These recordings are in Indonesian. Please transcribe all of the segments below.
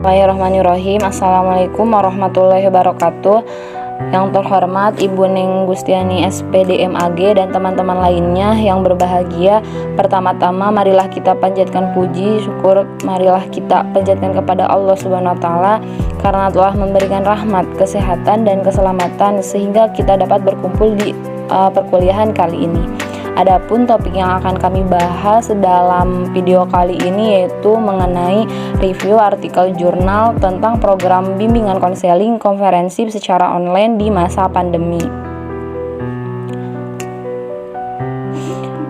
Bismillahirrahmanirrahim. Assalamualaikum warahmatullahi wabarakatuh. Yang terhormat Ibu Neng Gustiani SPD MAG dan teman-teman lainnya yang berbahagia, pertama-tama marilah kita panjatkan puji syukur, marilah kita panjatkan kepada Allah Subhanahu wa taala karena telah memberikan rahmat, kesehatan dan keselamatan sehingga kita dapat berkumpul di perkuliahan kali ini. Adapun topik yang akan kami bahas dalam video kali ini yaitu mengenai review artikel jurnal tentang program bimbingan konseling komprehensif secara online di masa pandemi.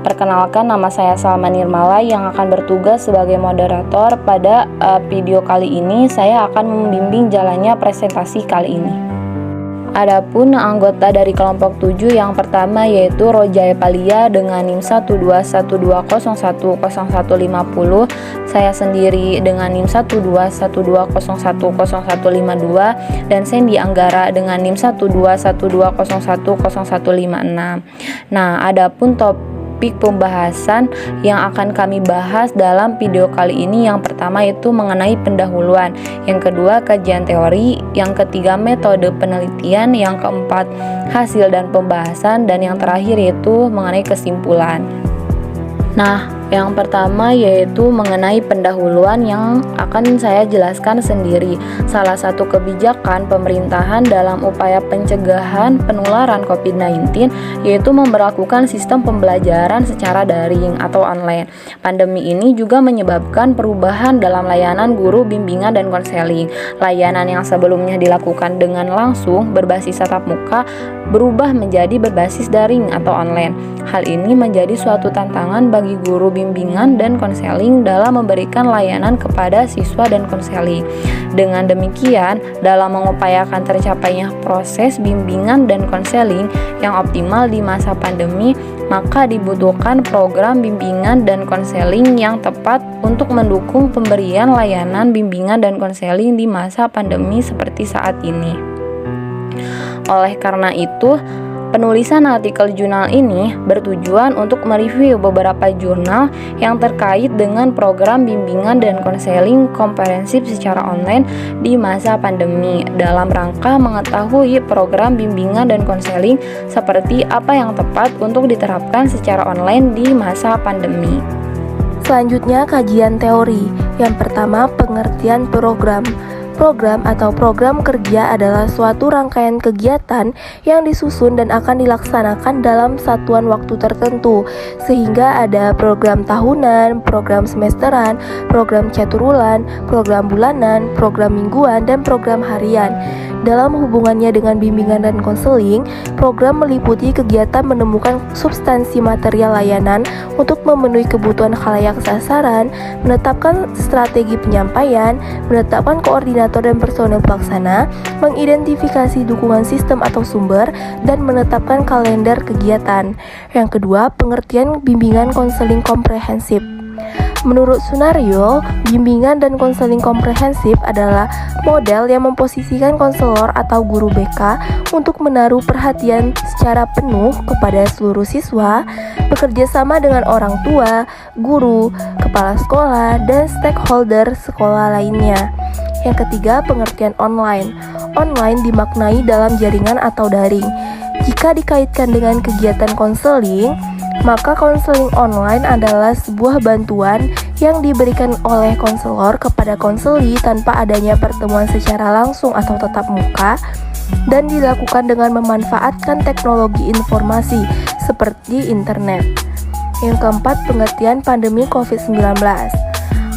Perkenalkan, nama saya Salma Nirmala yang akan bertugas sebagai moderator. Pada video kali ini saya akan membimbing jalannya presentasi kali ini. Adapun anggota dari kelompok 7 yang pertama yaitu Rojai Palia dengan NIM 12120100150, saya sendiri dengan NIM 12120100152 dan Sandy Anggara dengan NIM 12120100156. Nah, adapun topik pembahasan yang akan kami bahas dalam video kali ini, yang pertama itu mengenai pendahuluan, yang kedua kajian teori, yang ketiga metode penelitian, yang keempat hasil dan pembahasan, dan yang terakhir yaitu mengenai kesimpulan. Nah, yang pertama yaitu mengenai pendahuluan yang akan saya jelaskan sendiri. Salah satu kebijakan pemerintahan dalam upaya pencegahan penularan COVID-19 yaitu memberlakukan sistem pembelajaran secara daring atau online. Pandemi ini juga menyebabkan perubahan dalam layanan guru bimbingan dan konseling. Layanan yang sebelumnya dilakukan dengan langsung berbasis tatap muka berubah menjadi berbasis daring atau online. Hal ini menjadi suatu tantangan bagi guru bimbingan dan konseling dalam memberikan layanan kepada siswa dan konseling. Dengan demikian, dalam mengupayakan tercapainya proses bimbingan dan konseling yang optimal di masa pandemi, maka dibutuhkan program bimbingan dan konseling yang tepat untuk mendukung pemberian layanan bimbingan dan konseling di masa pandemi seperti saat ini. Oleh karena itu, penulisan artikel jurnal ini bertujuan untuk mereview beberapa jurnal yang terkait dengan program bimbingan dan konseling komprehensif secara online di masa pandemi dalam rangka mengetahui program bimbingan dan konseling seperti apa yang tepat untuk diterapkan secara online di masa pandemi. Selanjutnya kajian teori. Yang pertama, pengertian program. Program atau program kerja adalah suatu rangkaian kegiatan yang disusun dan akan dilaksanakan dalam satuan waktu tertentu, sehingga ada program tahunan, program semesteran, program caturulan, program bulanan, program mingguan, dan program harian. Dalam hubungannya dengan bimbingan dan konseling, program meliputi kegiatan menemukan substansi material layanan untuk memenuhi kebutuhan khalayak sasaran, menetapkan strategi penyampaian, menetapkan koordinator dan personel pelaksana, mengidentifikasi dukungan sistem atau sumber, dan menetapkan kalender kegiatan. Yang kedua, pengertian bimbingan konseling komprehensif. Menurut Sunario, bimbingan dan konseling komprehensif adalah model yang memposisikan konselor atau guru BK untuk menaruh perhatian secara penuh kepada seluruh siswa, bekerja sama dengan orang tua, guru, kepala sekolah, dan stakeholder sekolah lainnya. Yang ketiga, pengertian online. Online dimaknai dalam jaringan atau daring. Jika dikaitkan dengan kegiatan konseling, maka konseling online adalah sebuah bantuan yang diberikan oleh konselor kepada konseli tanpa adanya pertemuan secara langsung atau tatap muka dan dilakukan dengan memanfaatkan teknologi informasi seperti internet. Yang keempat, pengertian pandemi COVID-19.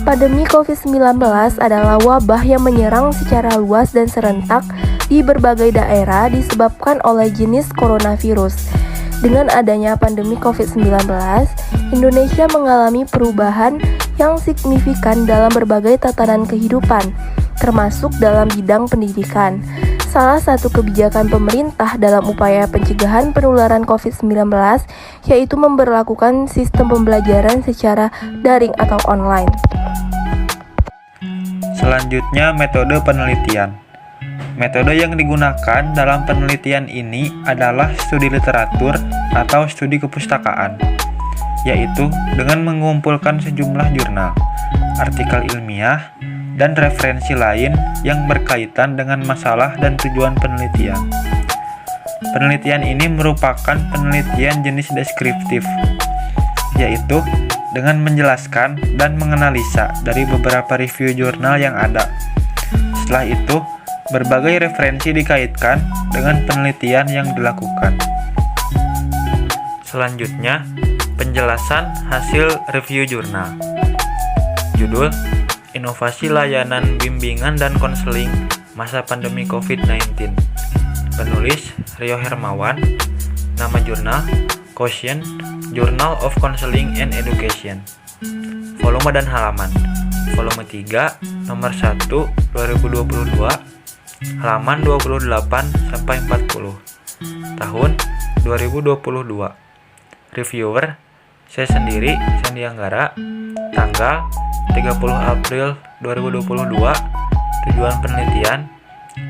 Pandemi COVID-19 adalah wabah yang menyerang secara luas dan serentak di berbagai daerah disebabkan oleh jenis coronavirus. Dengan adanya pandemi COVID-19, Indonesia mengalami perubahan yang signifikan dalam berbagai tatanan kehidupan, termasuk dalam bidang pendidikan. Salah satu kebijakan pemerintah dalam upaya pencegahan penularan COVID-19 yaitu memberlakukan sistem pembelajaran secara daring atau online. Selanjutnya, metode penelitian. Metode yang digunakan dalam penelitian ini adalah studi literatur atau studi kepustakaan, yaitu dengan mengumpulkan sejumlah jurnal, artikel ilmiah, dan referensi lain yang berkaitan dengan masalah dan tujuan penelitian. Penelitian ini merupakan penelitian jenis deskriptif, yaitu dengan menjelaskan dan menganalisa dari beberapa review jurnal yang ada. Setelah itu, berbagai referensi dikaitkan dengan penelitian yang dilakukan. Selanjutnya, penjelasan hasil review jurnal. Judul: Inovasi Layanan Bimbingan dan Konseling Masa Pandemi COVID-19. Penulis: Rio Hermawan. Nama jurnal: Quotient, Journal of Counseling and Education. Volume dan halaman: volume 3, nomor 1, 2022, halaman 28-40. Tahun 2022. Reviewer: saya sendiri, Sandy Anggara. Tanggal 30 April 2022. Tujuan penelitian: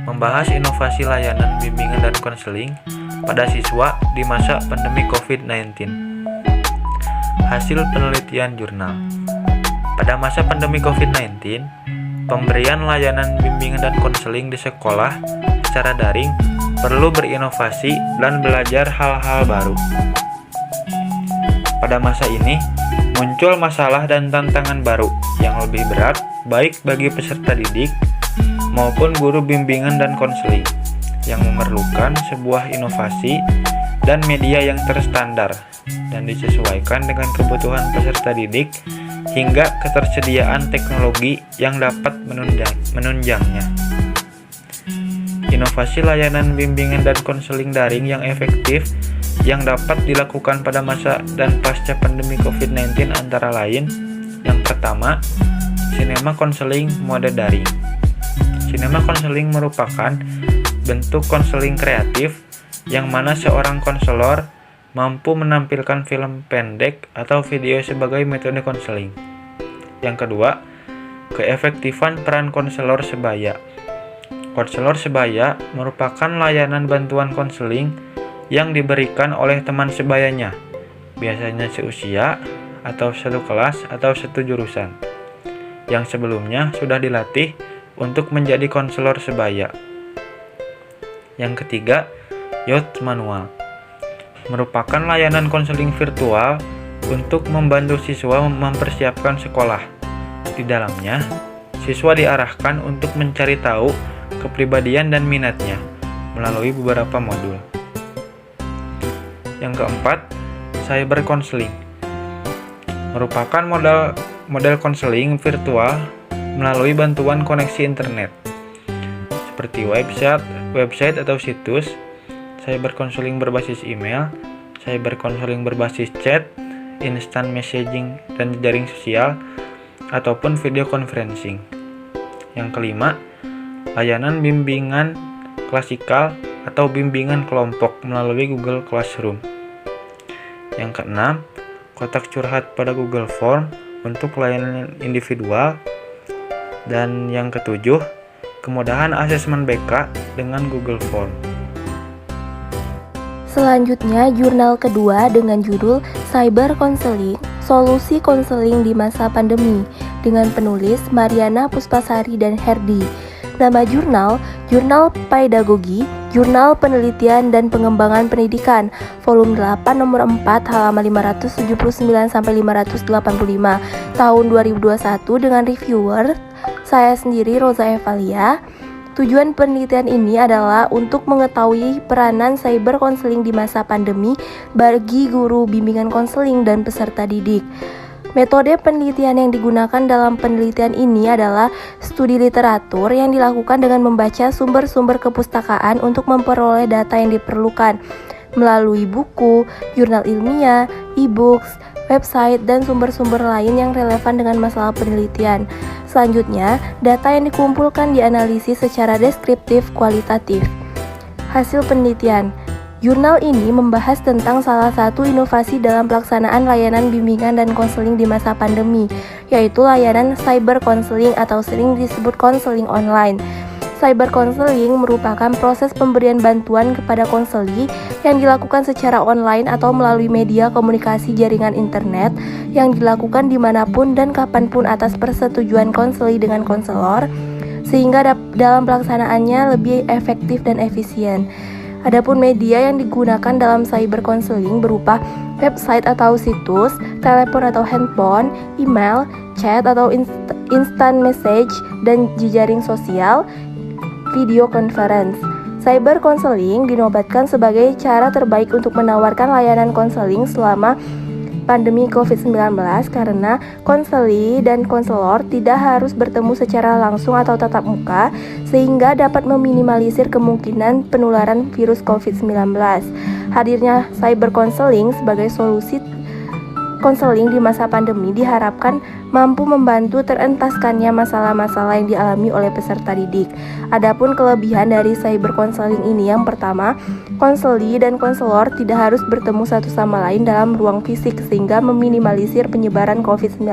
membahas inovasi layanan bimbingan dan konseling pada siswa di masa pandemi COVID-19. Hasil penelitian jurnal. Pada masa pandemi COVID-19, pemberian layanan bimbingan dan konseling di sekolah secara daring perlu berinovasi dan belajar hal-hal baru. Pada masa ini, muncul masalah dan tantangan baru yang lebih berat baik bagi peserta didik maupun guru bimbingan dan konseling yang memerlukan sebuah inovasi dan media yang terstandar dan disesuaikan dengan kebutuhan peserta didik hingga ketersediaan teknologi yang dapat menunjangnya. Inovasi layanan bimbingan dan konseling daring yang efektif yang dapat dilakukan pada masa dan pasca pandemi COVID-19 antara lain: yang pertama, sinema konseling mode daring. Sinema konseling merupakan bentuk konseling kreatif yang mana seorang konselor mampu menampilkan film pendek atau video sebagai metode konseling. Yang kedua, keefektifan peran konselor sebaya. Konselor sebaya merupakan layanan bantuan konseling yang diberikan oleh teman sebayanya, biasanya seusia atau satu kelas atau satu jurusan, yang sebelumnya sudah dilatih untuk menjadi konselor sebaya. Yang ketiga, Youth Manual merupakan layanan konseling virtual untuk membantu siswa mempersiapkan sekolah. Di dalamnya, siswa diarahkan untuk mencari tahu kepribadian dan minatnya melalui beberapa modul. Yang keempat, Cyber Counseling merupakan model konseling virtual melalui bantuan koneksi internet seperti website atau situs, cyber counseling berbasis email, cyber counseling berbasis chat, instant messaging dan jejaring sosial, ataupun video conferencing. Yang kelima, layanan bimbingan klasikal atau bimbingan kelompok melalui Google Classroom. Yang keenam, kotak curhat pada Google Form untuk layanan individual. Dan yang ketujuh, kemudahan asesmen BK dengan Google Form. Selanjutnya, jurnal kedua dengan judul Cyber Counseling, Solusi Konseling di Masa Pandemi dengan penulis Mariana Puspasari dan Herdi. Nama jurnal, Jurnal Pedagogi, Jurnal Penelitian dan Pengembangan Pendidikan, volume 8 nomor 4 halaman 579-585, tahun 2021 dengan reviewer saya sendiri Rosa Evalia. Tujuan penelitian ini adalah untuk mengetahui peranan cyber konseling di masa pandemi bagi guru bimbingan konseling dan peserta didik. Metode penelitian yang digunakan dalam penelitian ini adalah studi literatur yang dilakukan dengan membaca sumber-sumber kepustakaan untuk memperoleh data yang diperlukan melalui buku, jurnal ilmiah, e-books, website, dan sumber-sumber lain yang relevan dengan masalah penelitian. Selanjutnya, data yang dikumpulkan dianalisis secara deskriptif kualitatif. Hasil penelitian. Jurnal ini membahas tentang salah satu inovasi dalam pelaksanaan layanan bimbingan dan konseling di masa pandemi, yaitu layanan cyber counseling atau sering disebut konseling online. Cyber counseling merupakan proses pemberian bantuan kepada konseli yang dilakukan secara online atau melalui media komunikasi jaringan internet yang dilakukan dimanapun dan kapanpun atas persetujuan konseli dengan konselor, sehingga dalam pelaksanaannya lebih efektif dan efisien. Adapun media yang digunakan dalam cyber counseling berupa website atau situs, telepon atau handphone, email, chat atau instant message, dan jejaring sosial, video conference. Cyber counseling dinobatkan sebagai cara terbaik untuk menawarkan layanan konseling selama pandemi COVID-19 karena konseli dan konselor tidak harus bertemu secara langsung atau tatap muka, sehingga dapat meminimalisir kemungkinan penularan virus COVID-19. Hadirnya cyber counseling sebagai solusi konseling di masa pandemi diharapkan mampu membantu terentaskannya masalah-masalah yang dialami oleh peserta didik. Adapun kelebihan dari cyber counseling ini, yang pertama, konseli dan konselor tidak harus bertemu satu sama lain dalam ruang fisik sehingga meminimalisir penyebaran COVID-19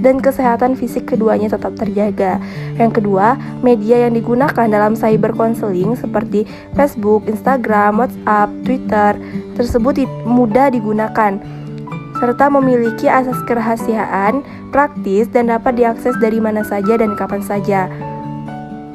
dan kesehatan fisik keduanya tetap terjaga. Yang kedua, media yang digunakan dalam cyber counseling seperti Facebook, Instagram, WhatsApp, Twitter tersebut mudah digunakan serta memiliki asas kerahasiaan, praktis, dan dapat diakses dari mana saja dan kapan saja.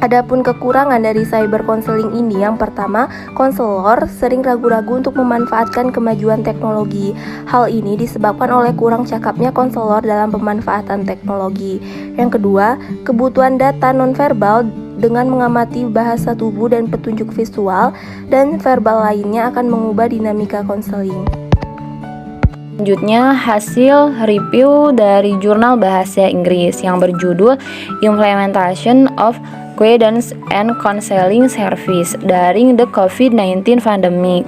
Adapun kekurangan dari cyber counseling ini, yang pertama, konselor sering ragu-ragu untuk memanfaatkan kemajuan teknologi. Hal ini disebabkan oleh kurang cakapnya konselor dalam pemanfaatan teknologi. Yang kedua, kebutuhan data nonverbal dengan mengamati bahasa tubuh dan petunjuk visual dan verbal lainnya akan mengubah dinamika konseling. Selanjutnya, hasil review dari jurnal bahasa Inggris yang berjudul Implementation of Guidance and Counseling Service during the COVID-19 Pandemic.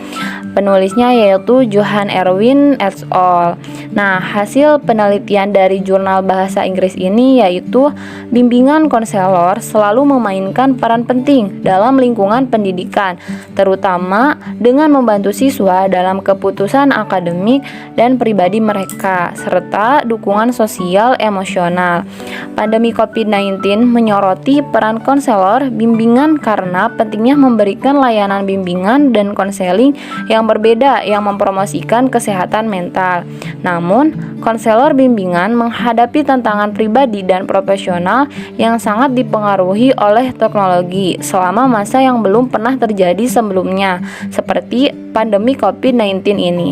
Penulisnya yaitu Johan Erwin et al. Nah, hasil penelitian dari jurnal bahasa Inggris ini yaitu bimbingan konselor selalu memainkan peran penting dalam lingkungan pendidikan, terutama dengan membantu siswa dalam keputusan akademik dan pribadi mereka, serta dukungan sosial emosional. Pandemi COVID-19 menyoroti peran konselor bimbingan karena pentingnya memberikan layanan bimbingan dan konseling yang berbeda yang mempromosikan kesehatan mental. Namun, konselor bimbingan menghadapi tantangan pribadi dan profesional yang sangat dipengaruhi oleh teknologi selama masa yang belum pernah terjadi sebelumnya, seperti pandemi COVID-19 ini.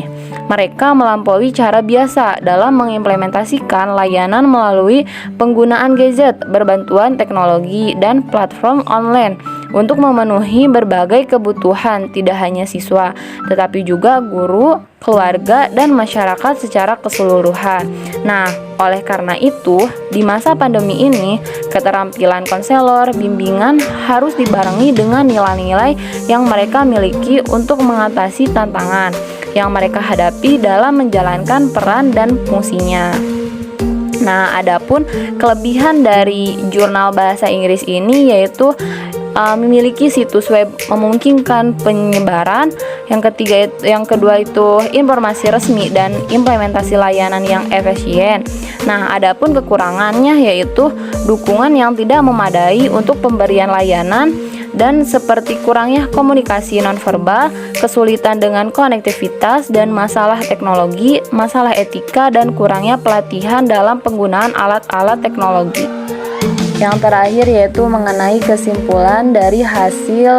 Mereka melampaui cara biasa dalam mengimplementasikan layanan melalui penggunaan gadget, berbantuan teknologi, dan platform online untuk memenuhi berbagai kebutuhan tidak hanya siswa, tetapi juga guru, keluarga, dan masyarakat secara keseluruhan. Nah, oleh karena itu, di masa pandemi ini, keterampilan konselor bimbingan harus dibarengi dengan nilai-nilai yang mereka miliki untuk mengatasi tantangan yang mereka hadapi dalam menjalankan peran dan fungsinya. Nah, adapun kelebihan dari jurnal bahasa Inggris ini yaitu memiliki situs web memungkinkan penyebaran, yang kedua itu informasi resmi dan implementasi layanan yang efisien. Nah, adapun kekurangannya yaitu dukungan yang tidak memadai untuk pemberian layanan dan seperti kurangnya komunikasi nonverbal, kesulitan dengan konektivitas dan masalah teknologi, masalah etika, dan kurangnya pelatihan dalam penggunaan alat-alat teknologi. Yang terakhir yaitu mengenai kesimpulan dari hasil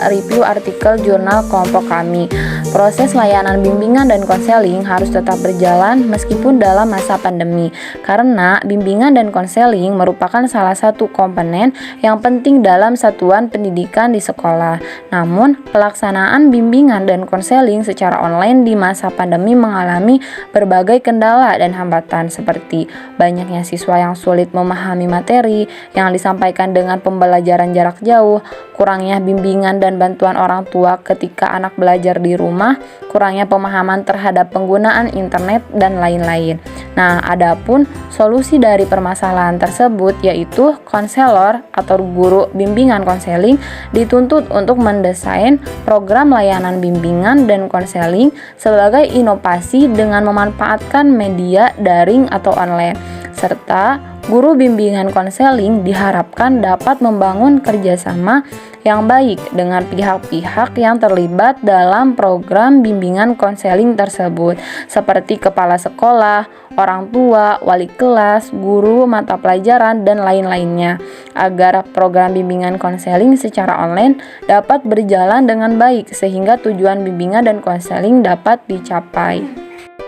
review artikel jurnal kelompok kami. Proses layanan bimbingan dan konseling harus tetap berjalan meskipun dalam masa pandemi, karena bimbingan dan konseling merupakan salah satu komponen yang penting dalam satuan pendidikan di sekolah. Namun, pelaksanaan bimbingan dan konseling secara online di masa pandemi mengalami berbagai kendala dan hambatan seperti banyaknya siswa yang sulit memahami materi yang disampaikan dengan pembelajaran jarak jauh, kurangnya bimbingan dan bantuan orang tua ketika anak belajar di rumah, kurangnya pemahaman terhadap penggunaan internet, dan lain-lain. Nah, adapun solusi dari permasalahan tersebut yaitu konselor atau guru bimbingan konseling dituntut untuk mendesain program layanan bimbingan dan konseling sebagai inovasi dengan memanfaatkan media daring atau online, serta Guru bimbingan konseling diharapkan dapat membangun kerjasama yang baik dengan pihak-pihak yang terlibat dalam program bimbingan konseling tersebut, seperti kepala sekolah, orang tua, wali kelas, guru mata pelajaran, dan lain-lainnya, agar program bimbingan konseling secara online dapat berjalan dengan baik sehingga tujuan bimbingan dan konseling dapat dicapai.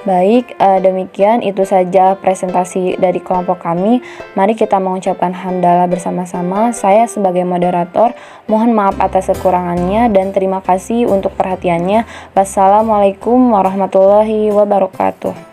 Baik, demikian itu saja presentasi dari kelompok kami. Mari kita mengucapkan hamdalah bersama-sama. Saya sebagai moderator, mohon maaf atas kekurangannya dan terima kasih untuk perhatiannya. Wassalamualaikum warahmatullahi wabarakatuh.